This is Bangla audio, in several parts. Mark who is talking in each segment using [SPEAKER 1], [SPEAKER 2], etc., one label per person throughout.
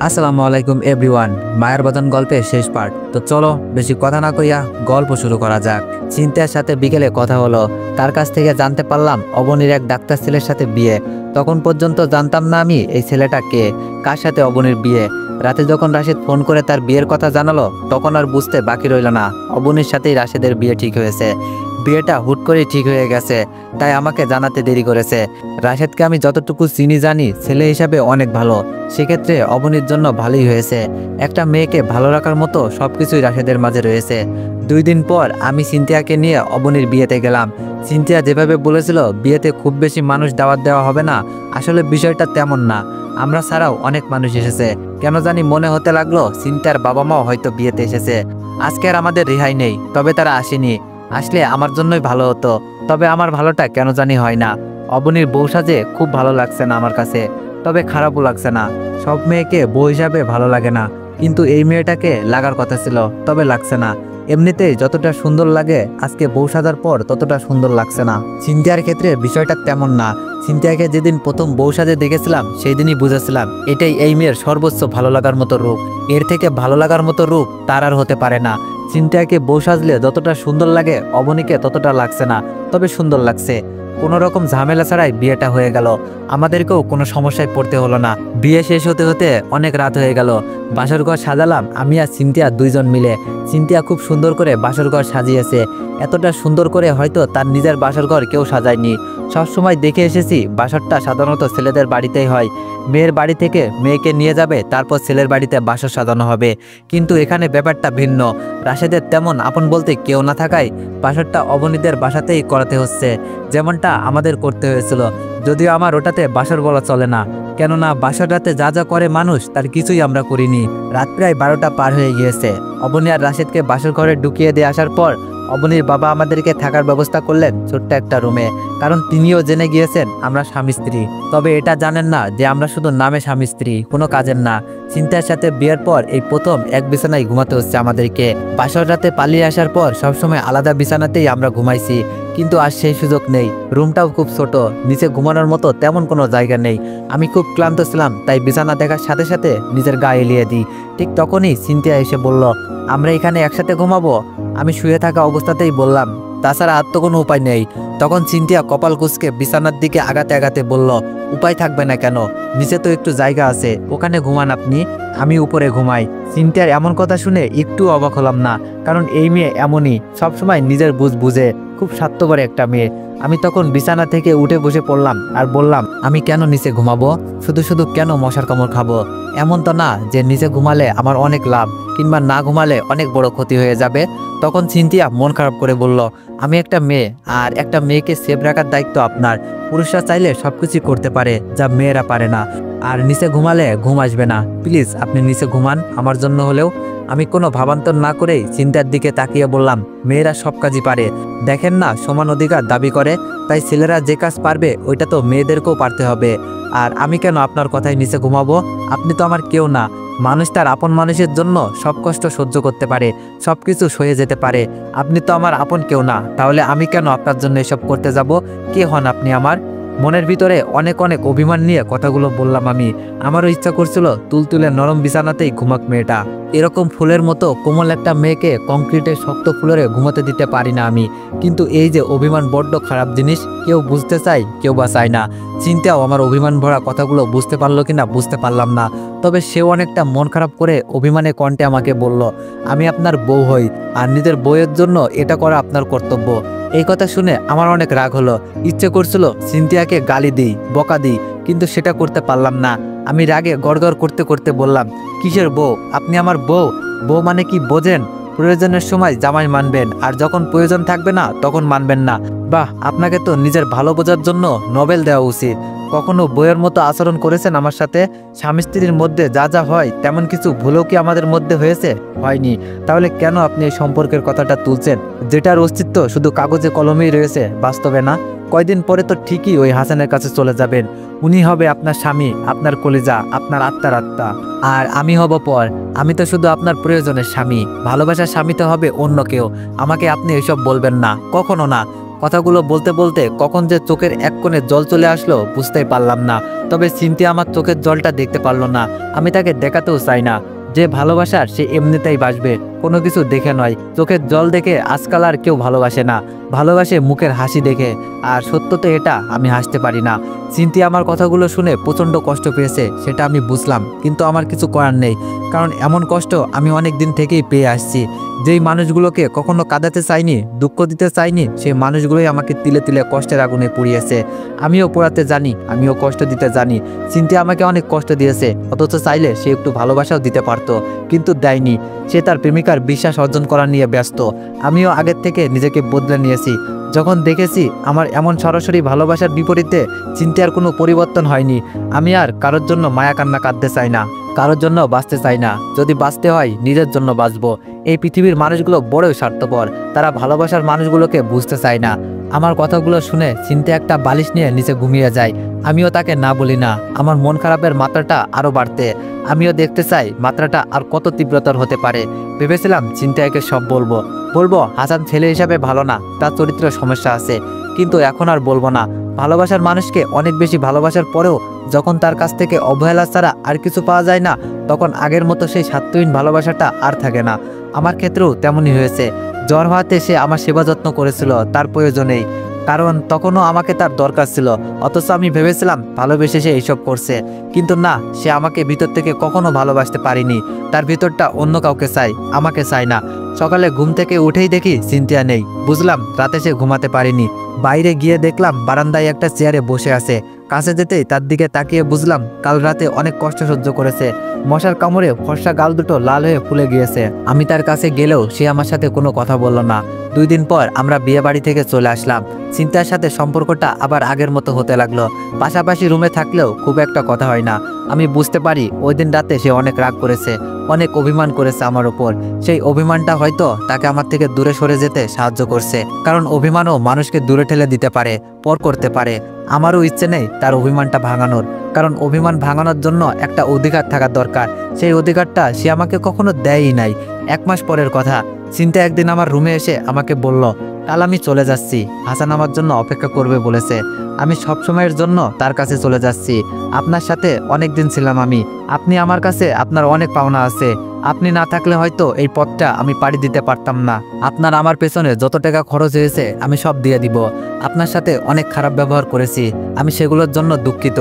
[SPEAKER 1] আসসালামু আলাইকুম এভরিওয়ান। মায়ের বদন গল্পের শেষ পার্ট। তো চলো বেশি কথা না কইয়া গল্প শুরু করা যাক। চিন্তার সাথে বিকেলে কথা হলো, তার কাছ থেকে জানতে পারলাম অবনীর এক ডাক্তার ছেলের সাথে বিয়ে। তখন পর্যন্ত জানতাম না আমি এই ছেলেটা কে, কার সাথে অবনীর বিয়ে। রাতে যখন রাশেদ ফোন করে তার বিয়ের কথা জানালো, তখন আর বুঝতে বাকি রইল না অবনীর সাথেই রাশেদের বিয়ে ঠিক হয়েছে। বিয়েটা হুট করেই ঠিক হয়ে গেছে, তাই আমাকে জানাতে দেরি করেছে। রাশেদকে আমি যতটুকু চিনি জানি ছেলে হিসাবে অনেক ভালো, সেক্ষেত্রে অবনীর জন্য ভালোই হয়েছে। একটা মেয়েকে ভালো রাখার মতো সবকিছুই রাশেদের মাঝে রয়েছে। 2 দিন পর আমি সিনথিয়াকে নিয়ে অবনীর বিয়েতে গেলাম। সিনথিয়া যেভাবে বলেছিল বিয়েতে খুব বেশি মানুষ দাওয়াত দেওয়া হবে না, আসলে বিষয়টা তেমন না। আমরা ছাড়াও অনেক মানুষ এসেছে। কেন জানি মনে হতে লাগলো সিনথিয়ার বাবা মাও হয়তো বিয়েতে এসেছে। আজকে আর আমাদের রেহাই নেই, তবে তারা আসেনি। আসলে আমার জন্যই ভালো হতো, তবে আমার ভালোটা কেন জানি হয় না। অবনীর বউ সাজে খুব ভালো লাগছে না আমার কাছে, তবে খারাপও লাগছে না। সব মেয়েকে বউ হিসাবে ভালো লাগে না, কিন্তু এই মেয়েটাকে লাগার কথা ছিল, তবে লাগছে না। এমনিতেই যতটা সুন্দর লাগে আজকে বউ সাজার পর ততটা সুন্দর লাগছে না। সিনথিয়ার ক্ষেত্রে বিষয়টা তেমন না। সিনথিয়াকে যেদিন প্রথম বউ সাজে দেখেছিলাম সেই দিনই বুঝেছিলাম এটাই এই মেয়ের সর্বোচ্চ ভালো লাগার মতো রূপ। এর থেকে ভালো লাগার মতো রূপ তার আর হতে পারে না। সিনথিয়াকে বউ সাজলে যতটা সুন্দর লাগে অবনীকে ততটা লাগছে না, তবে সুন্দর লাগছে। কোনো রকম ঝামেলা ছাড়াই বিয়েটা হয়ে গেল, আমাদেরকেও কোনো সমস্যায় পড়তে হলো না। বিয়ে শেষ হতে হতে অনেক রাত হয়ে গেল। বাসর ঘর সাজালাম আমি আর সিনথিয়া 2 জন মিলে। সিনথিয়া খুব সুন্দর করে বাসর ঘর সাজিয়েছে, এতটা সুন্দর করে হয়তো তার নিজের বাসর ঘর কেউ সাজায়নি। সবসময় দেখে এসেছি বাসরটা সাধারণত ছেলেদের বাড়িতেই হয়। মেয়ের বাড়ি থেকে মেয়েকে নিয়ে যাবে, তারপর ছেলের বাড়িতে বাসর সাজানো হবে। কিন্তু এখানে ব্যাপারটা ভিন্ন। রাশেদের তেমন আপন বলতে কেউ না থাকায় বাসরটা অবনীদের বাসাতেই করাতে হচ্ছে, যেমনটা আমাদের করতে হয়েছিল। যদিও আমার ওটাতে বাসর বলা চলে না, কেননা বাসর রাতে যা যা করে মানুষ তার কিছুই আমরা করিনি। রাত প্রায় 12টা পার হয়ে গিয়েছে। অবনী আর রাশেদকে বাসর ঘরে ঢুকিয়ে দিয়ে আসার পর অবনীর বাবা আমাদেরকে থাকার ব্যবস্থা করলেন ছোট্ট একটা রুমে, কারণ তিনিও জেনে গিয়েছেন আমরা স্বামী স্ত্রী। তবে এটা জানেন না যে আমরা শুধু নামে স্বামী স্ত্রী, কোনো কাজের না। চিন্তার সাথে বিয়ের পর এই প্রথম এক বিছানায় ঘুমাতে হচ্ছে আমাদেরকে। বাসর রাতে পালিয়ে আসার পর সবসময় আলাদা বিছানাতেই আমরা ঘুমাইছি, কিন্তু আর সেই সুযোগ নেই। রুমটাও খুব ছোট, নিচে ঘুমানোর মতো তেমন কোনো জায়গা নেই। আমি খুব ক্লান্ত ছিলাম, তাই বিছানা দেখার সাথে সাথে নিজের গায়ে এলিয়ে দিই। ঠিক তখনই সিনথিয়া এসে বলল, আমরা এখানে একসাথে ঘুমাবো। আমি শুয়ে থাকা অবস্থাতেই বললাম, তাছাড়া আর তো কোনো উপায় নেই। তখন সিনথিয়া কপাল কুঁচকে বিছানার দিকে আগাতে আগাতে বলল, উপায় থাকবে না কেন, নিচে তো একটু জায়গা আছে, ওখানে ঘুমান আপনি, আমি উপরে ঘুমাই। সিনথিয়ার এমন কথা শুনে একটু অবাক হলাম না, কারণ এই মেয়ে এমনই, সবসময় নিজের বুঝ বুঝে, খুব স্বার্থপর একটা মেয়ে। আমি তখন বিছানা থেকে উঠে বসে পড়লাম আর বললাম, আমি কেন নিচে ঘুমাবো, শুধু শুধু কেন মশার কামড় খাবো? এমন তো না যে নিচে ঘুমালে আমার অনেক লাভ, কিংবা না ঘুমালে অনেক বড় ক্ষতি হয়ে যাবে। তখন সিনথিয়া মন খারাপ করে বলল, আমি একটা মেয়ে, আর একটা মেয়েকে সেফ রাখার দায়িত্ব আপনার। পুরুষরা চাইলে সবকিছু করতে পারে যা মেয়েরা পারে না, আর নিচে ঘুমালে ঘুম আসবে না। প্লিজ আপনি নিচে ঘুমান আমার জন্য হলেও। আমি কোনো ভাবান্তর না করেই চিন্তার দিকে তাকিয়ে বললাম, মেয়েরা সব কাজই পারে, দেখেন না সমান অধিকার দাবি করে, তাই ছেলেরা যে কাজ পারবে ওইটা তো মেয়েদেরকেও পারতে হবে। আর আমি কেন আপনার কথায় নিচে ঘুমাবো? আপনি তো আমার কেউ না। মানুষ তার আপন মানুষের জন্য সব কষ্ট সহ্য করতে পারে, সব কিছু সয়ে যেতে পারে। আপনি তো আমার আপন কেউ না, তাহলে আমি কেন আপনার জন্য এসব করতে যাব? কে হন আপনি আমার? মনের ভিতরে অনেক অনেক অভিমান নিয়ে কথাগুলো বললাম আমি। আমারও ইচ্ছা করছিল তুলতুলে নরম বিছানাতেই ঘুমাক মেয়েটা। এরকম ফুলের মতো কোমল একটা মেয়েকে কংক্রিটের শক্ত ফ্লোরে ঘুমাতে দিতে পারি না আমি। কিন্তু এই যে অভিমান বড্ড খারাপ জিনিস, কেউ বুঝতে চায় কেউ বা চায় না। চিন্তাও আমার অভিমান ভরা কথাগুলো বুঝতে পারলো কিনা বুঝতে পারলাম না, তবে সেও অনেকটা মন খারাপ করে অভিমানে কণ্ঠে আমাকে বলল, আমি আপনার বউ হই, আর নিজের বউয়ের জন্য এটা করা আপনার কর্তব্য। এই কথা শুনে আমার অনেক রাগ হলো। ইচ্ছে করছিল সিনথিয়াকে গালি দিই, বকা দিই, কিন্তু সেটা করতে পারলাম না। আমি রাগে গড়গড় করতে করতে বললাম, কিসের বউ? আপনি আমার বউ? বউ মানে কি বোঝেন? প্রয়োজনের সময় জামাই মানবেন, আর যখন প্রয়োজন থাকবে না তখন মানবেন না। বাহ, আপনাকে তো নিজের ভালো বোঝার জন্য নোবেল দেওয়া উচিত। কখনো বইয়ের মতো আচরণ করেছেন আমার সাথে? স্বামী স্ত্রীর মধ্যে যা যা হয় তেমন কিছু ভুলেও কি আমাদের মধ্যে হয়েছে? হয়নি। তাহলে কেন আপনি এই সম্পর্কের কথাটা তুলছেন, যেটার অস্তিত্ব শুধু কাগজে কলমেই রয়েছে, বাস্তবে না? কয়দিন পরে তো ঠিকই ওই হাসানের কাছে চলে যাবেন। উনি হবে আপনার স্বামী, আপনার কলিজা, আপনার আত্মার আত্মা। আর আমি হব পর। আমি তো শুধু আপনার প্রয়োজনের স্বামী, ভালোবাসার স্বামী তো হবে অন্য কেউ। আমাকে আপনি এসব বলবেন না, কখনো না। কথাগুলো বলতে বলতে কখন যে চোখের এক কোণে জল চলে আসলো বুঝতেই পারলাম না। তবে সিনথিয়া আমার চোখের জলটা দেখতে পারলো না, আমি তাকে দেখাতেও চাই না। যে ভালোবাসার সে এমনিতেই বাসবে, কোনো কিছু দেখে নয়। চোখের জল দেখে আজকাল আর কেউ ভালোবাসে না, ভালোবাসে মুখের হাসি দেখে। আর সত্য তো এটা, আমি হাসতে পারি না। সিনথিয়া আমার কথাগুলো শুনে প্রচণ্ড কষ্ট পেয়েছে, সেটা আমি বুঝলাম, কিন্তু আমার কিছু করার নেই। কারণ এমন কষ্ট আমি অনেক দিন থেকেই পেয়ে আসছি। যেই মানুষগুলোকে কখনো কাঁদাতে চাইনি, দুঃখ দিতে চাইনি, সেই মানুষগুলোই আমাকে তিলে তিলে কষ্টের আগুনে পুড়িয়েছে। আমিও পোড়াতে জানি, আমিও কষ্ট দিতে জানি। সিনথিয়া আমাকে অনেক কষ্ট দিয়েছে, অথচ চাইলে সে একটু ভালোবাসাও দিতে পারতো, কিন্তু দেয়নি। সে তার প্রেমিকার বিশ্বাস অর্জন করা নিয়ে ব্যস্ত। আমিও আগের থেকে নিজেকে বদলে নিয়েছি। যখন দেখেছি আমার এমন সরাসরি ভালোবাসার বিপরীতে সিনথিয়ার কোনো পরিবর্তন হয়নি, আমি আর কারোর জন্য মায়া কান্না কাঁদতে চাই না, কারোর জন্য বাঁচতে চাই না। যদি বাঁচতে হয় নিজের জন্য বাঁচবো। এই পৃথিবীর মানুষগুলো বড়ই স্বার্থপর, তারা ভালোবাসার মানুষগুলোকে বুঝতে চায় না। আমার কথাগুলো শুনে সিনথিয়া একটা বালিশ নিয়ে নিচে ঘুমিয়ে যায়। আমিও তাকে না বলি না, আমার মন খারাপের মাত্রাটা আরও বাড়তে। আমিও দেখতে চাই মাত্রাটা আর কত তীব্রতর হতে পারে। ভেবেছিলাম সিনথিয়াকে সব বলবো হাসান ছেলে হিসাবে ভালো না, তার চরিত্রের সমস্যা আছে, কিন্তু এখন আর বলবো না। ভালোবাসার মানুষকে অনেক বেশি ভালোবাসার পরেও যখন তার কাছ থেকে অবহেলা ছাড়া আর কিছু পাওয়া যায় না, তখন আগের মতো সেই স্বার্থহীন ভালোবাসাটা আর থাকে না। আমার ক্ষেত্রেও তেমনই হয়েছে। জ্বর হওয়াতে সে আমার সেবা যত্ন করেছিল তার প্রয়োজনেই, কারণ তখনও আমাকে তার দরকার ছিল। অথচ আমি ভেবেছিলাম ভালোবেসে সে এইসব করছে, কিন্তু না, সে আমাকে ভিতর থেকে কখনো ভালোবাসতে পারিনি। তার ভিতরটা অন্য কাউকে চাই, আমাকে চাই না। সকালে ঘুম থেকে উঠেই দেখি সিনথিয়া নেই। বুঝলাম রাতে সে ঘুমাতে পারিনি। বাইরে গিয়ে দেখলাম বারান্দায় একটা চেয়ারে বসে আছে। কাছে যেতেই তার দিকে তাকিয়ে বুঝলাম কাল রাতে অনেক কষ্ট সহ্য করেছে। মশার কামড়ে ফর্সা গাল দুটো লাল হয়ে ফুলে গিয়েছে। আমি তার কাছে গেলেও সে আমার সাথে কোনো কথা বলল না। 2 দিন পর আমরা বিয়ে বাড়ি থেকে চলে আসলাম। সিনথিয়ার সাথে সম্পর্কটা আবার আগের মতো হতে লাগলো। পাশাপাশি রুমে থাকলেও খুব একটা কথা হয় না। আমি বুঝতে পারি ওই দিন রাতে সে অনেক রাগ করেছে, অনেক অভিমান করেছে আমার উপর। সেই অভিমানটা হয়তো তাকে আমার থেকে দূরে সরে যেতে সাহায্য করছে, কারণ অভিমানও মানুষকে দূরে ঠেলে দিতে পারে, পর করতে পারে। আমারও ইচ্ছে নেই তার অভিমানটা ভাঙানোর, কারণ অভিমান ভাঙানোর জন্য একটা অধিকার থাকা দরকার। সেই অধিকারটা সে আমাকে কখনো দেয়ই নাই। 1 মাস পরের কথা, সিনথিয়া একদিন আমার রুমে এসে আমাকে বলল, কাল আমি চলে যাচ্ছি, হাসান আমার জন্য অপেক্ষা করবে বলেছে। আমি সব সময়ের জন্য তার কাছে চলে যাচ্ছি। আপনার সাথে অনেক দিন ছিলাম আমি, আপনি আমার কাছে, আপনার অনেক পাওনা আছে। আপনি না থাকলে হয়তো এই পথটা আমি পাড়ি দিতে পারতাম না। আপনার আমার পেছনে যত টাকা খরচ হয়েছে আমি সব দিয়ে দিব। আপনার সাথে অনেক খারাপ ব্যবহার করেছি, আমি সেগুলোর জন্য দুঃখিত।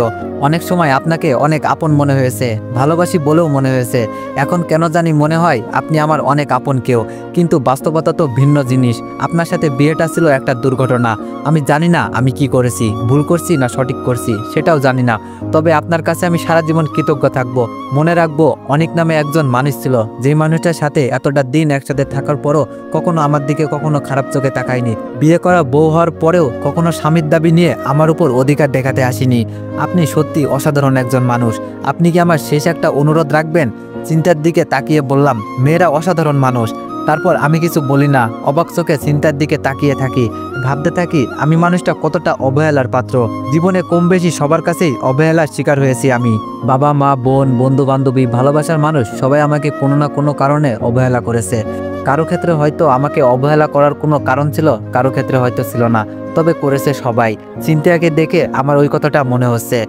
[SPEAKER 1] অনেক সময় আপনাকে অনেক আপন মনে হয়েছে, ভালোবাসি বলেও মনে হয়েছে। এখন কেন জানি মনে হয় আপনি আমার অনেক আপন কেউ, কিন্তু বাস্তবতা তো ভিন্ন জিনিস। আপনার সাথে বিয়েটা ছিল একটা দুর্ঘটনা। আমি জানি না আমি কি করেছি, ভুল করছি না সঠিক করছি, সেটাও জানি না। তবে আপনার কাছে আমি সারা জীবন কৃতজ্ঞ থাকবো। মনে রাখবো, অনেক নামে একজন মানুষ ছিল, যেই মানুষটার সাথে এতটা দিন একসাথে থাকার পরও কখনো আমার দিকে কখনো খারাপ চোখে তাকায়নি। বিয়ে করা বউ হওয়ার পরেও কখনো স্বামীর দাবি নিয়ে আমার উপর অধিকার দেখাতে আসেনি। আপনি সত্যি অসাধারণ একজন মানুষ। আপনি কি আমার শেষ একটা অনুরোধ রাখবেন? চিন্তার দিকে তাকিয়ে বললাম, মেয়েরা অসাধারণ মানুষ। তারপর আমি কিছু বলি না, অবাক চোখে চিন্তার দিকে তাকিয়ে থাকি। ভাবতে থাকি আমি মানুষটা কতটা অবহেলার পাত্র। জীবনে কম বেশি সবার কাছেই অবহেলার শিকার হয়েছি আমি। বাবা মা বোন বন্ধু বান্ধবী ভালোবাসার মানুষ সবাই আমাকে কোনো না কোনো কারণে অবহেলা করেছে। কারো ক্ষেত্রে হয়তো আমাকে অবহেলা করার কোনো কারণ ছিল, কারো ক্ষেত্রে হয়তো ছিল না, তবে করেছে সবাই। চিন্তাকে দেখে আমার ওই কথাটা মনে হচ্ছে।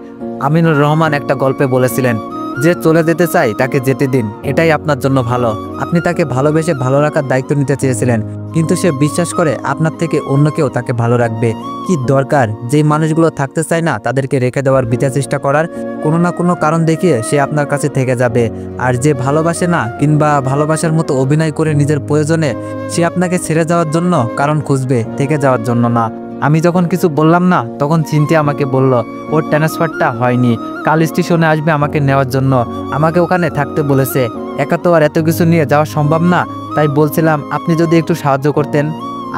[SPEAKER 1] আমিনুর রহমান একটা গল্পে বলেছিলেন, যে চলে যেতে চায় তাকে যেতে দিন, এটাই আপনার জন্য ভালো। আপনি তাকে ভালোবেসে ভালো রাখার দায়িত্ব নিতে চেয়েছিলেন, কিন্তু সে বিশ্বাস করে আপনার থেকে অন্য কেউ তাকে ভালো রাখবে। কি দরকার যেই মানুষগুলো থাকতে চায় না তাদেরকে রেখে দেওয়ার বিচার চেষ্টা করার? কোনো না কোনো কারণ দেখিয়ে সে আপনার কাছে থেকে যাবে। আর যে ভালোবাসে না কিংবা ভালোবাসার মতো অভিনয় করে নিজের প্রয়োজনে সে আপনাকে ছেড়ে যাওয়ার জন্য কারণ খুঁজবে, থেকে যাওয়ার জন্য না। আমি যখন কিছু বললাম না তখন চিন্তা আমাকে বলল ওর ট্রান্সফারটা হয়নি, কাল স্টেশনে আসবে আমাকে নেওয়ার জন্য। আমাকে ওখানে থাকতে বলেছে, একা তো আর এত কিছু নিয়ে যাওয়া সম্ভব না। তাই বলছিলাম আপনি যদি একটু সাহায্য করতেন।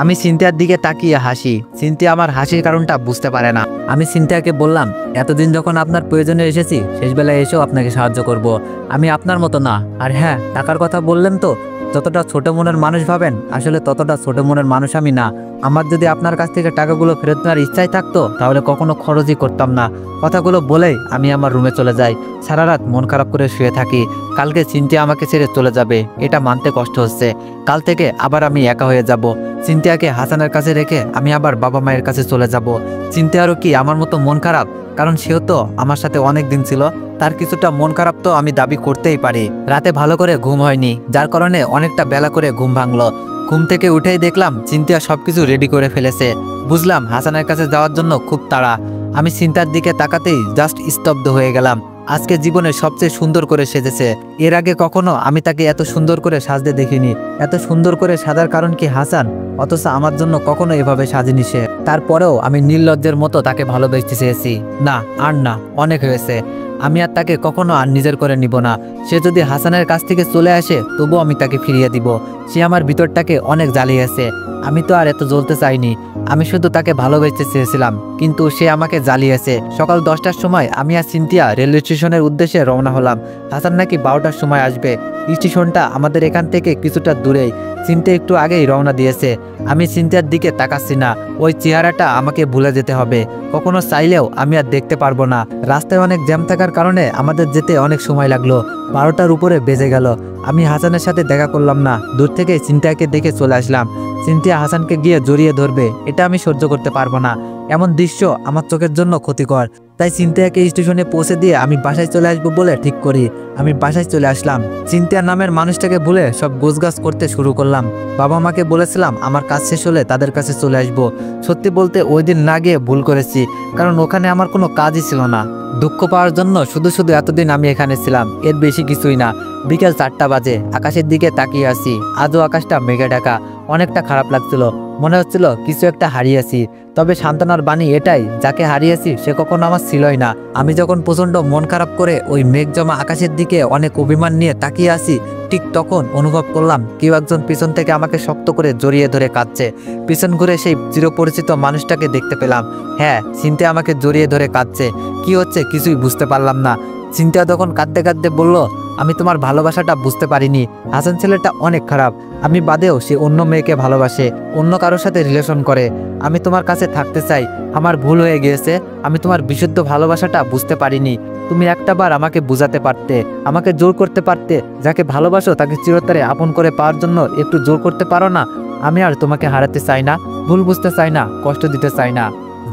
[SPEAKER 1] আমি চিন্তার দিকে তাকিয়ে হাসি। চিন্তা আমার হাসির কারণটা বুঝতে পারে না। আমি চিন্তাকে বললাম, এতদিন যখন আপনার প্রয়োজনে এসেছি শেষবেলায় এসেও আপনাকে সাহায্য করব। আমি আপনার মতো না। আর হ্যাঁ, টাকার কথা বললেন তো, যতটা ছোট মনের মানুষ ভাবেন আসলে ততটা ছোট মনের মানুষ আমি না। আমার যদি আপনার কাছ থেকে টাকাগুলো ফেরত নেওয়ার ইচ্ছাই থাকতো তাহলে কখনো খরচই করতাম না। কথাগুলো বলেই আমি আমার রুমে চলে যাই। সারা রাত মন খারাপ করে শুয়ে থাকি। কালকে চিন্তিয়া আমাকে ছেড়ে চলে যাবে, এটা মানতে কষ্ট হচ্ছে। কাল থেকে আবার আমি একা হয়ে যাব। চিন্তিয়াকে হাসানের কাছে রেখে আমি আবার বাবা মায়ের কাছে চলে যাব। চিন্তিয়ারও কি আমার মতো মন খারাপ? কারণ সেও তো আমার সাথে অনেক দিন ছিল, তার কিছুটা মন খারাপ তো আমি দাবি করতেই পারি। রাতে ভালো করে ঘুম হয়নি, যার কারণে অনেকটা বেলা করে ঘুম ভাঙলো। ঘুম থেকে উঠেই দেখলাম চিন্তিয়া সবকিছু রেডি করে ফেলেছে। বুঝলাম হাসানের কাছে যাওয়ার জন্য খুব তাড়া। আমি চিন্তার দিকে তাকাতেই জাস্ট স্তব্ধ হয়ে গেলাম। আজকে জীবনে সবচেয়ে সুন্দর করে সেজেছে। এর আগে কখনো আমি তাকে এত সুন্দর করে সাজতে দেখিনি। এত সুন্দর করে সাজার কারণ কি হাসান, অথচ আমার জন্য কখনো এভাবে সাজেনি সে। তারপরেও আমি নির্লজ্জের মতো তাকে ভালোবাসতে চেয়েছি। না, আর না, অনেক হয়েছে। আমি আর তাকে কখনো আর নিজের করে নিব না। সে যদি হাসানের কাছ থেকে চলে আসে তবুও আমি তাকে ফিরিয়ে দিব। সে আমার ভিতরটাকে অনেক জ্বালিয়েছে। আমি তো আর এত জ্বলতে চাইনি, আমি শুধু তাকে ভালোবাসতে চেয়েছিলাম, কিন্তু সে আমাকে জ্বালিয়েছে। সকাল 10টার সময় আমি আর চিন্তিয়া রেলওয়ে স্টেশনের উদ্দেশ্যে রওনা হলাম। হাসান নাকি 12টার সময় আসবে। স্টেশনটা আমাদের এখান থেকে কিছুটা দূরেই। চিন্তিয়া একটু আগেই রওনা দিয়েছে। আমি চিন্তার দিকে তাকাচ্ছি না। ওই চেহারাটা আমাকে ভুলে যেতে হবে। কখনো চাইলেও আমি আর দেখতে পারবো না। রাস্তায় অনেক জ্যাম থাকার কারণে আমাদের যেতে অনেক সময় লাগলো। 12টার উপরে বেজে গেল। আমি হাসানের সাথে দেখা করলাম না, দূর থেকে চিন্তাকে দেখে চলে আসলাম। চিন্তিয়া হাসানকে গিয়ে জড়িয়ে ধরবে, এটা আমি সহ্য করতে পারবো না। এমন দৃশ্য আমার চোখের জন্য ক্ষতিকর। তাই চিন্তিয়াকে স্টেশনে পৌঁছে দিয়ে আমি বাসায় চলে আসবো বলে ঠিক করি। আমি বাসায় চলে আসলাম। চিন্তিয়া নামের মানুষটাকে ভুলে সব গোছগাছ করতে শুরু করলাম। বাবা মাকে বলেছিলাম আমার কাজ শেষ হলে তাদের কাছে চলে আসবো। সত্যি বলতে ওই দিন না গিয়ে ভুল করেছি, কারণ ওখানে আমার কোনো কাজই ছিল না। দুঃখ পাওয়ার জন্য শুধু শুধু এতদিন আমি এখানে ছিলাম, এর বেশি কিছুই না। বিকেল 4টা বাজে, আকাশের দিকে তাকিয়ে আছি। আজও আকাশটা মেঘে ঢাকা। অনেকটা খারাপ লাগছিল, মনে হচ্ছিল কিছু একটা হারিয়েছি। তবে সান্ত্বনার বাণী এটাই, যাকে হারিয়েছি সে কখনো আমার ছিলই না। আমি যখন প্রচণ্ড মন খারাপ করে ওই মেঘ জমা আকাশের দিকে অনেক অভিমান নিয়ে তাকিয়ে আছি, ঠিক তখন অনুভব করলাম কেউ একজন পিছন থেকে আমাকে শক্ত করে জড়িয়ে ধরে কাঁদছে। পিছন ঘুরে সেই চিরপরিচিত মানুষটাকে দেখতে পেলাম। হ্যাঁ, চিন্তা আমাকে জড়িয়ে ধরে কাঁদছে। কি হচ্ছে কিছুই বুঝতে পারলাম না। চিন্তা তখন কাঁদতে কাঁদতে বলল, আমি তোমার ভালোবাসাটা বুঝতে পারিনি। হাসান ছেলেটা অনেক খারাপ। আমি বাদেও সে অন্য মেয়েকে ভালোবাসে, অন্য কারোর সাথে রিলেশন করে। আমি তোমার কাছে থাকতে চাই, আমার ভুল হয়ে গিয়েছে। আমি তোমার বিশুদ্ধ ভালোবাসাটা বুঝতে পারিনি। তুমি একটাবার আমাকে বুঝাতে পারতে, আমাকে জোর করতে পারতে। যাকে ভালোবাসো তাকে চিরতরে আপন করে পাওয়ার জন্য একটু জোর করতে পারো না? আমি আর তোমাকে হারাতে চাই না, ভুল বুঝতে চাই না, কষ্ট দিতে চাই না।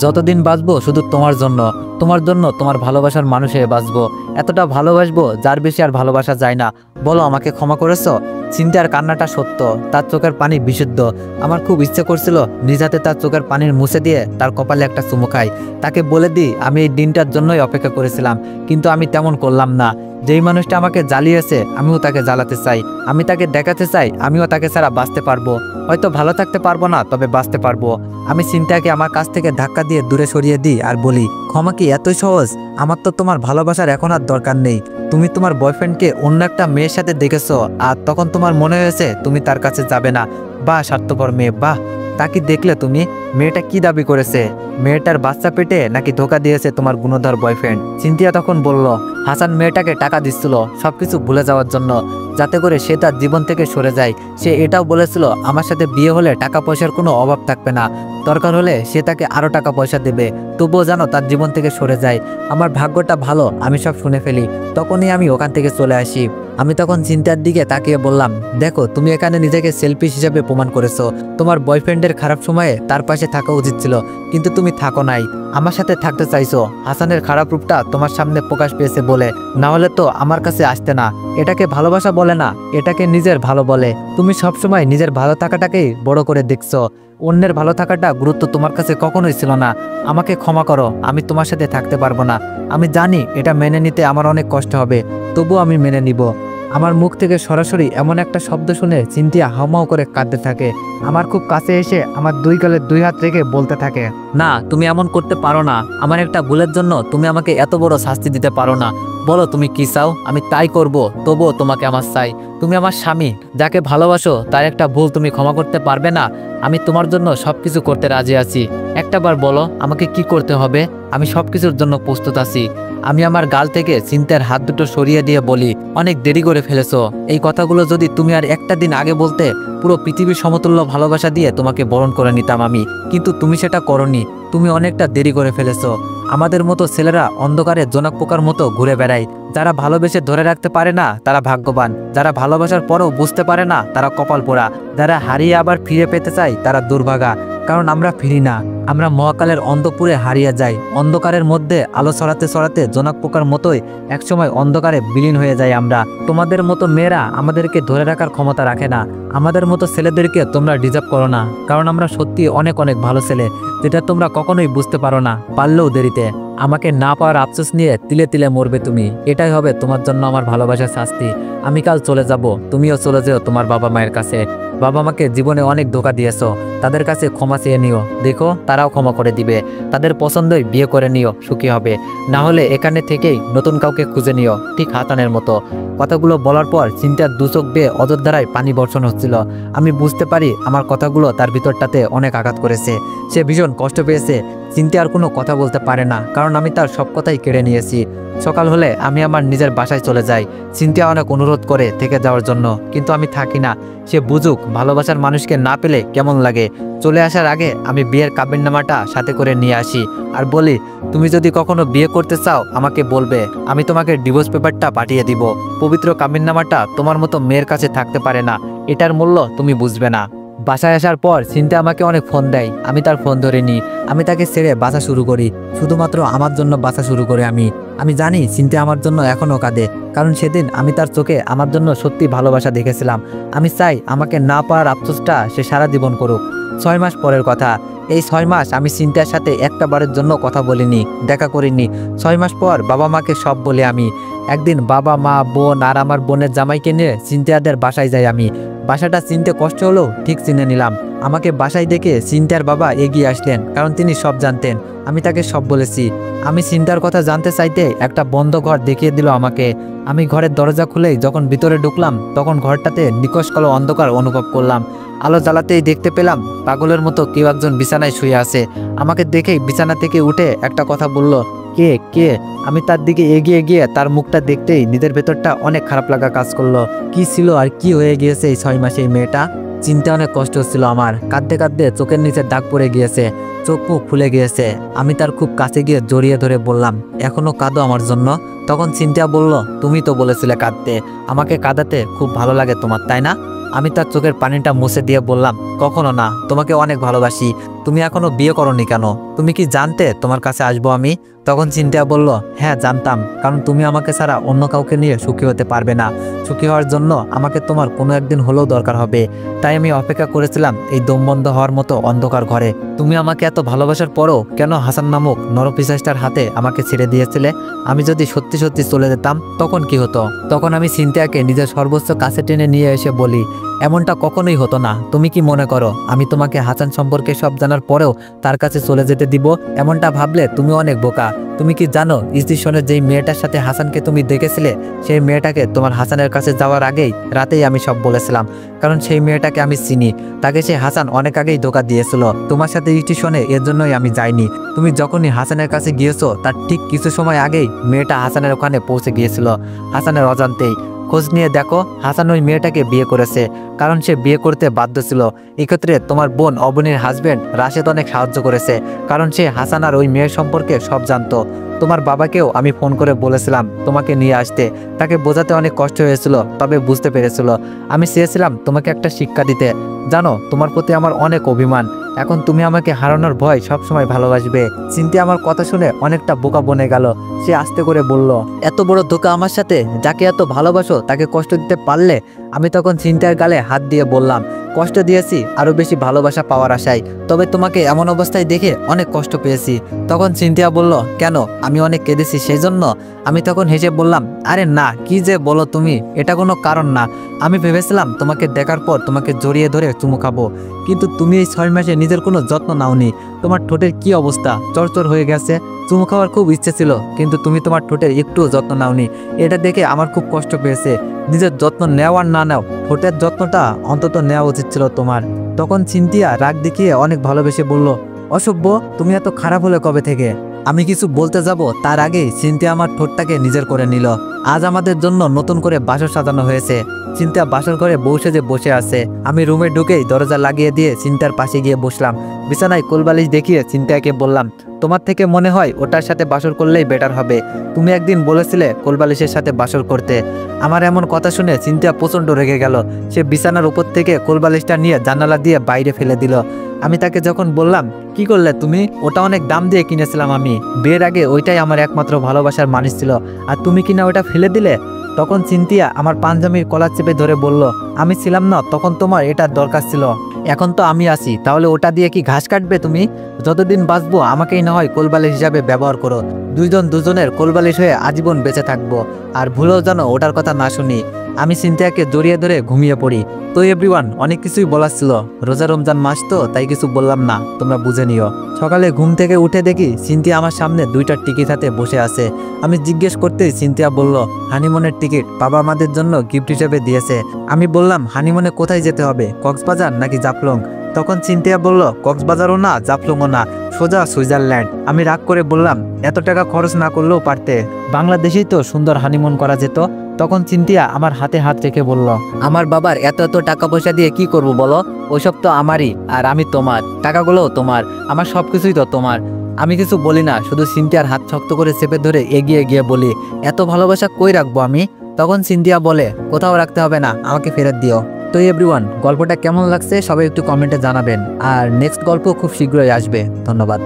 [SPEAKER 1] যতদিন বাঁচবো শুধু তোমার জন্য, তোমার জন্য, তোমার ভালোবাসার মানুষ হয়ে বাঁচবো। এতটা ভালোবাসবো যার বেশি আর ভালোবাসা যায় না। বলো, আমাকে ক্ষমা করেছো? চিন্তার কান্নাটা সত্য, তার চোখের পানি বিশুদ্ধ। আমার খুব ইচ্ছে করছিল নিজ হাতে তার চোখের পানির মুছে দিয়ে তার কপালে একটা চুমু খাই, তাকে বলে দিই আমি এই দিনটার জন্যই অপেক্ষা করেছিলাম। কিন্তু আমি তেমন করলাম না। যেই মানুষটা আমাকে জ্বালিয়েছে আমিও তাকে জ্বালাতে চাই। আমি তাকে দেখাতে চাই আমিও তাকে ছাড়া বাঁচতে পারবো। হয়তো ভালো থাকতে পারবো না, তবে বাঁচতে পারবো। আমি চিন্তাকে আমার কাছ থেকে ধাক্কা দিয়ে দূরে সরিয়ে দিই আর বলি, ক্ষমা কি এতই সহজ? আমার তো তোমার ভালোবাসার এখন আর দরকার নেই। তুমি তোমার বয়ফ্রেন্ডকে অন্য একটা মেয়ের সাথে দেখেছো, আর তখন তোমার মনে হয়েছে তুমি তার কাছে যাবে না। বাহ, স্বার্থপর মেয়ে, বাহ। তা কি দেখলে তুমি? মেয়েটা কি দাবি করেছে? মেয়েটার বাচ্চা পেটে নাকি ধোকা দিয়েছে তোমার গুণধর বয়ফ্রেন্ড? চিন্তিয়া তখন বলল, হাসান মেয়েটাকে টাকা দিচ্ছিল সবকিছু ভুলে যাওয়ার জন্য, যাতে করে সে তার জীবন থেকে সরে যায়। সে এটাও বলেছিল আমার সাথে বিয়ে হলে টাকা পয়সার কোনো অভাব থাকবে না, দরকার হলে সে তাকে আরও টাকা পয়সা দেবে, তবুও যেন তার জীবন থেকে সরে যায়। আমার ভাগ্যটা ভালো, আমি সব শুনে ফেলি। তখনই আমি ওখান থেকে চলে আসি। আমি তখন চিন্তার দিকে তাকিয়ে বললাম, দেখো, তুমি এখানে নিজেকে সেলফিশ হিসেবে প্রমাণ করেছো। তোমার বয়ফ্রেন্ডের খারাপ সময়ে তার পাশে থাকা উচিত ছিল, কিন্তু তুমি থাকো নাই, আমার সাথে থাকতে চাইছো। হাসানের খারাপ রূপটা তোমার সামনে প্রকাশ পেয়েছে বলে, না হলে তো আমার কাছে আসতে না। এটাকে ভালোবাসা বলে না, এটাকে নিজের ভালো বলে। তুমি সবসময় নিজের ভালো থাকাটাকেই বড় করে দেখছো। অন্যের ভালো থাকাটা গুরুত্ব তোমার কাছে কখনোই ছিল না। আমাকে ক্ষমা করো, আমি তোমার সাথে থাকতে পারবো না। আমি জানি এটা মেনে নিতে আমার অনেক কষ্ট হবে, তবুও আমি মেনে নিব। আমার মুখ থেকে সরাসরি এমন একটা শব্দ শুনে চিন্তিয়া হাউমাউ করে কাঁদতে থাকে। আমার খুব কাছে এসে আমার দুই গালে দুই হাত রেখে বলতে থাকে, না, তুমি এমন করতে পারো না। আমার একটা ভুলের জন্য তুমি আমাকে এত বড় শাস্তি দিতে পারো না। বলো তুমি কি চাও, আমি তাই করব, তবুও তোমাকে আমার চাই। তুমি আমার স্বামী, যাকে ভালোবাসো তার একটা ভুল তুমি ক্ষমা করতে পারবে না? আমি তোমার জন্য সবকিছু করতে রাজি আছি। একটাবার বলো আমাকে কি করতে হবে, আমি সবকিছুর জন্য প্রস্তুত আছি। আমি আমার গাল থেকে চিন্তার হাত দুটো সরিয়ে দিয়ে বলি, অনেক দেরি করে ফেলেছো। এই কথাগুলো যদি তুমি আর একটা দিন আগে বলতে, পুরো পৃথিবীর সমতুল্য ভালোবাসা দিয়ে তোমাকে বরণ করে নিতাম আমি, কিন্তু তুমি সেটা করনি। তুমি অনেকটা দেরি করে ফেলেছো। আমাদের মতো ছেলেরা অন্ধকারে জোনাক পোকার মতো ঘুরে বেড়ায়। যারা ভালোবেসে ধরে রাখতে পারে না তারা ভাগ্যবান, যারা ভালোবাসার পরও বুঝতে পারে না তারা কপাল পোড়া, যারা হারিয়ে আবার ফিরে পেতে চায় তারা দুর্ভাগা। কারণ আমরা ফিরি না, আমরা মহাকালের অন্ধপুরে হারিয়ে যাই। অন্ধকারের মধ্যে আলো ছড়াতে ছড়াতে জোনাক পোকার মতোই একসময় অন্ধকারে বিলীন হয়ে যায় আমরা। তোমাদের মতো মেয়েরা আমাদেরকে ধরে রাখার ক্ষমতা রাখে না। আমাদের মতো ছেলেদেরকে তোমরা ডিজার্ভ করো না, কারণ আমরা সত্যি অনেক অনেক ভালো ছেলে, যেটা তোমরা কখনোই বুঝতে পারো না, পারলেও দেরিতে। আমাকে না পাওয়ার আফসোস নিয়ে তিলে তিলে মরবে তুমি, এটাই হবে তোমার জন্য আমার ভালোবাসার শাস্তি। আমি কাল চলে যাব, তুমিও চলে যেও তোমার বাবা মায়ের কাছে। বাবা মাকে জীবনে অনেক ধোঁকা দিয়েছো, তাদের কাছে ক্ষমা চেয়ে নিও, দেখো তারাও ক্ষমা করে দিবে। তাদের পছন্দই বিয়ে করে নিও, সুখী হবে। না হলে এখানে থেকেই নতুন কাউকে খুঁজে নিও, ঠিক হাসানের মতো। কথাগুলো বলার পর চিন্তার দুচোখ বেয়ে অযোধ্যারায় পানি বর্ষণ হচ্ছিল। আমি বুঝতে পারি আমার কথাগুলো তার ভিতরটাতে অনেক আঘাত করেছে, সে ভীষণ কষ্ট পেয়েছে। চিন্তা আর কোনো কথা বলতে পারে না, কারণ আমি তার সব কথাই কেড়ে নিয়েছি। সকাল হলে আমি আমার নিজের বাসায় চলে যাই। চিন্তা অনেক অনুরোধ করে থেকে যাওয়ার জন্য, কিন্তু আমি থাকি না। সে বুঝুক ভালোবাসার মানুষকে না পেলে কেমন লাগে। চলে আসার আগে আমি বিয়ের কাবিননামাটা সাথে করে নিয়ে আসি আর বলি, তুমি যদি কখনো বিয়ে করতে চাও আমাকে বলবে, আমি তোমাকে ডিভোর্স পেপারটা পাঠিয়ে দিব। পবিত্র কাবিননামাটা তোমার মতো মেয়ের কাছে থাকতে পারে না, এটার মূল্য তুমি বুঝবে না। বাসায় আসার পর চিন্তা আমাকে অনেক ফোন দেয়, আমি তার ফোন ধরে নিই। আমি তাকে ছেড়ে বাসা শুরু করি, শুধুমাত্র আমার জন্য বাসা শুরু করে। আমি জানি চিন্তা আমার জন্য এখনও কাঁদে, কারণ সেদিন আমি তার চোখে আমার জন্য সত্যি ভালোবাসা দেখেছিলাম। আমি চাই আমাকে না পাওয়ার আফসোসটা সে সারা জীবন করুক। 6 মাস পরের কথা, এই 6 মাস আমি চিন্তার সাথে একটা বারের জন্য কথা বলিনি, দেখা করিনি। 6 মাস পর বাবা মাকে সব বলে আমি। একদিন বাবা মা বোন আর আমার বোনের জামাইকে নিয়ে চিন্তাদের বাসায় যাই আমি। বাসাটা চিনতে কষ্ট হলেও ঠিক চিনে নিলাম। আমাকে বাসায় দেখে চিন্তার বাবা এগিয়ে আসলেন, কারণ তিনি সব জানতেন। আমি তাকে সব বলেছি। আমি চিন্তার কথা জানতে চাইতে একটা বন্ধ ঘর দেখিয়ে দিল আমাকে। আমি ঘরের দরজা খুলেই যখন ভিতরে ঢুকলাম, তখন ঘরটাতে নিকষ কালো অন্ধকার অনুভব করলাম। আলো জ্বালাতেই দেখতে পেলাম পাগলের মতো কেউ একজন বিছানায় শুয়ে আছে। আমাকে দেখেই বিছানা থেকে উঠে একটা কথা বলল, কে কে? আমি তার দিকে এগিয়ে গিয়ে তার মুখটা দেখতেই নিজের ভেতরটা অনেক খারাপ লাগা কাজ করলো। কি ছিল আর কি হয়ে গিয়েছে এই 6 মাসে এই মেয়েটা? চিন্তা অনেক কষ্ট হচ্ছিল আমার। কাঁদতে কাঁদতে চোখের নিচে দাগ পড়ে গিয়েছে, চোখ মুখ ফুলে গিয়েছে। আমি তার খুব কাছে গিয়ে জড়িয়ে ধরে বললাম, এখনো কাঁদো আমার জন্য? তখন চিন্তা বলল, তুমি তো বলেছিলে কাঁদতে, আমাকে কাঁদাতে খুব ভালো লাগে তোমার, তাই না? আমি তার চোখের পানিটা মুছে দিয়ে বললাম, কখনো না, তোমাকে অনেক ভালোবাসি। তুমি এখনো বিয়ে করনি কেন? তুমি কি জানতে তোমার কাছে আসবো আমি? তখন চিন্তা বলল, হ্যাঁ জানতাম, কারণ তুমি আমাকে ছাড়া অন্য কাউকে নিয়ে সুখী হতে পারবে না। সুখী হওয়ার জন্য আমাকে তোমার কোনো একদিন হলেও দরকার হবে। তাই আমি অপেক্ষা করেছিলাম এই দম বন্ধ হওয়ার মতো অন্ধকার ঘরে। তুমি আমাকে এত ভালোবাসার পরও কেন হাসান নামক নরপিশাচটার হাতে আমাকে ছেড়ে দিয়েছিলে? আমি যদি সত্যি সত্যি চলে যেতাম তখন কি হতো? তখন আমি চিন্তাকে নিজের সর্বোচ্চ কাছে টেনে নিয়ে এসে বলি, এমনটা কখনোই হতো না। তুমি কি মনে করো আমি তোমাকে হাসান সম্পর্কে সব জানার পরেও তার কাছে চলে যেতে দিব? এমনটা ভাবলে তুমি অনেক বোকা। তুমি কি জানো স্টেশনের যেই মেয়েটার সাথে হাসানকে তুমি দেখেছিলে, সেই মেয়েটাকে তোমার হাসানের কাছে যাওয়ার আগেই রাতেই আমি সব বলেছিলাম, কারণ সেই মেয়েটাকে আমি চিনি। তাকে সে হাসান অনেক আগেই ধোঁকা দিয়েছিল। তোমার সাথে স্টেশনে এর জন্যই আমি যাইনি। তুমি যখনই হাসানের কাছে গিয়েছো তার ঠিক কিছু সময় আগেই মেয়েটা হাসানের ওখানে পৌঁছে গিয়েছিল, হাসানের অজান্তেই। খোঁজ নিয়ে দেখো হাসান ওই মেয়েটাকে বিয়ে করেছে, কারণ সে বিয়ে করতে বাধ্য ছিল। এক্ষেত্রে তোমার বোন অবনীর হাজবেন্ড রাশেদ অনেক সাহায্য করেছে, কারণ সে হাসান আর ওই মেয়ের সম্পর্কে সব জানতো। তোমার বাবাকেও আমি ফোন করে বলেছিলাম তোমাকে নিয়ে আসতে। তাকে বোঝাতে অনেক কষ্ট হয়েছিল, তবে বুঝতে পেরেছিল। আমি চেয়েছিলাম তোমাকে একটা শিক্ষা দিতে। জানো তোমার প্রতি আমার অনেক অভিমান। এখন তুমি আমাকে হারানোর ভয় সবসময় ভালোবাসবে। চিন্তা আমার কথা শুনে অনেকটা বোকা বনে গেল। সে আস্তে করে বলল, এত বড় ধোঁকা আমার সাথে? যাকে এত ভালোবাসো তাকে কষ্ট দিতে পারলে? আমি তখন চিন্তার গালে হাত দিয়ে বললাম, কষ্ট দিয়েছি আরো বেশি ভালোবাসা পাওয়ার আশায়, তবে তোমাকে এমন অবস্থায় দেখে অনেক কষ্ট পেয়েছি। তখন চিন্তা বলল, কেন? আমি অনেক কেঁদেছি সেই জন্য? আমি তখন হেসে বললাম, আরে না, কি যে বলো তুমি, এটা কোনো কারণ না। আমি ভেবেছিলাম তোমাকে দেখার পর তোমাকে জড়িয়ে ধরে চুমু খাবো, কিন্তু তুমি এই 6 মাসে নিজের কোনো যত্ন নাওনি। তোমার ঠোঁটের কি অবস্থা, চরচর হয়ে গেছে। চুমু খাওয়ার খুব ইচ্ছে ছিল, কিন্তু তুমি তোমার ঠোঁটের একটু যত্ন নাওনি। এটা দেখে আমার খুব কষ্ট পেয়েছে। নিজের যত্ন নেও আর না নাও, ঠোঁটের যত্নটা অন্তত নেওয়া উচিত ছিল তোমার। তখন সিনথিয়া রাগ দেখিয়ে অনেক ভালোবেসে বলল, অসভ্য, তুমি এত খারাপ হলে কবে থেকে? আমি কিছু বলতে যাব তার আগেই সিনথিয়া আমার ঠোঁটটাকে নিজের করে নিল। আজ আমাদের জন্য নতুন করে বাসর সাজানো হয়েছে। সিনথিয়া বাসর ঘরে বউ সেজে বসে আছে। আমি রুমে ঢুকেই দরজা লাগিয়ে দিয়ে সিনথিয়ার পাশে গিয়ে বসলাম। বিছানায় কোলবালিশ দেখিয়ে সিনথিয়াকে বললাম, তোমার থেকে মনে হয় ওটার সাথে বাসর করলেই বেটার হবে। তুমি একদিন বলেছিলে কোলবালিশের সাথে বাসর করতে। আমার এমন কথা শুনে সিনথিয়া প্রচণ্ড রেগে গেল। সে বিছানার উপর থেকে কোলবালিশটা নিয়ে জানালা দিয়ে বাইরে ফেলে দিল। আমি তাকে যখন বললাম, কি করলে তুমি? ওটা অনেক দাম দিয়ে কিনেছিলাম আমি। বিয়ের আগে ওইটাই আমার একমাত্র ভালোবাসার মানুষ ছিল, আর তুমি কিনা ওটা ফেলে দিলে? তখন সিনথিয়া আমার পাঞ্জাবির কলার চেপে ধরে বলল, আমি ছিলাম না তখন তোমার এটার দরকার ছিল, এখন তো আমি আছি, তাহলে ওটা দিয়ে কি ঘাস কাটবে তুমি? যতদিন বাঁচবো আমাকেই না হয় কোলবালিশ হিসাবে ব্যবহার করো। দুইজন দুজনের কোলবালিশ হয়ে আজীবন বেঁচে থাকবো। আর ভুলেও যেন ওটার কথা না শুনি। আমি সিনথিয়াকে জড়িয়ে ধরে ঘুমিয়ে পড়ি। তো এভরিওয়ান, অনেক কিছুই বলার ছিল। রোজা রমজান মাস তো, তাই কিছু বললাম না, তোমরা বুঝে নিও। সকালে ঘুম থেকে উঠে দেখি সিনথিয়া আমার সামনে 2টা টিকিট হাতে বসে আছে। আমি জিজ্ঞেস করতেই সিনথিয়া বলল, হানিমুনের টিকিট বাবা আমাদের জন্য গিফট হিসেবে দিয়েছে। আমি বললাম, হানিমুনে কোথায় যেতে হবে, কক্সবাজার নাকি জাফলং? তখন সিনথিয়া বলল, কক্সবাজারও না জাফলংও না, সোজা সুইজারল্যান্ড। আমি রাগ করে বললাম, এত টাকা খরচ না করলেও পারতে, বাংলাদেশেই তো সুন্দর হানিমুন করা যেত। তখন সিনথিয়া আমার হাতে হাত রেখে বলল, আমার বাবার এত টাকা পয়সা দিয়ে কি করব বলো? ওইসব তো আমারই, আর আমি তোমার, টাকাগুলোও তোমার, আমার সবকিছুই তো তোমার। আমি কিছু বলি না, শুধু সিনথিয়ার হাত শক্ত করে চেপে ধরে এগিয়ে গিয়ে বলি, এত ভালোবাসা কই রাখবো আমি? তখন সিনথিয়া বলে, কোথাও রাখতে হবে না, আমাকে ফেরত দিও। তো এভরিওয়ান, গল্পটা কেমন লাগছে সবাই একটু কমেন্টে জানাবেন। আর নেক্সট গল্প খুব শীঘ্রই আসবে। ধন্যবাদ।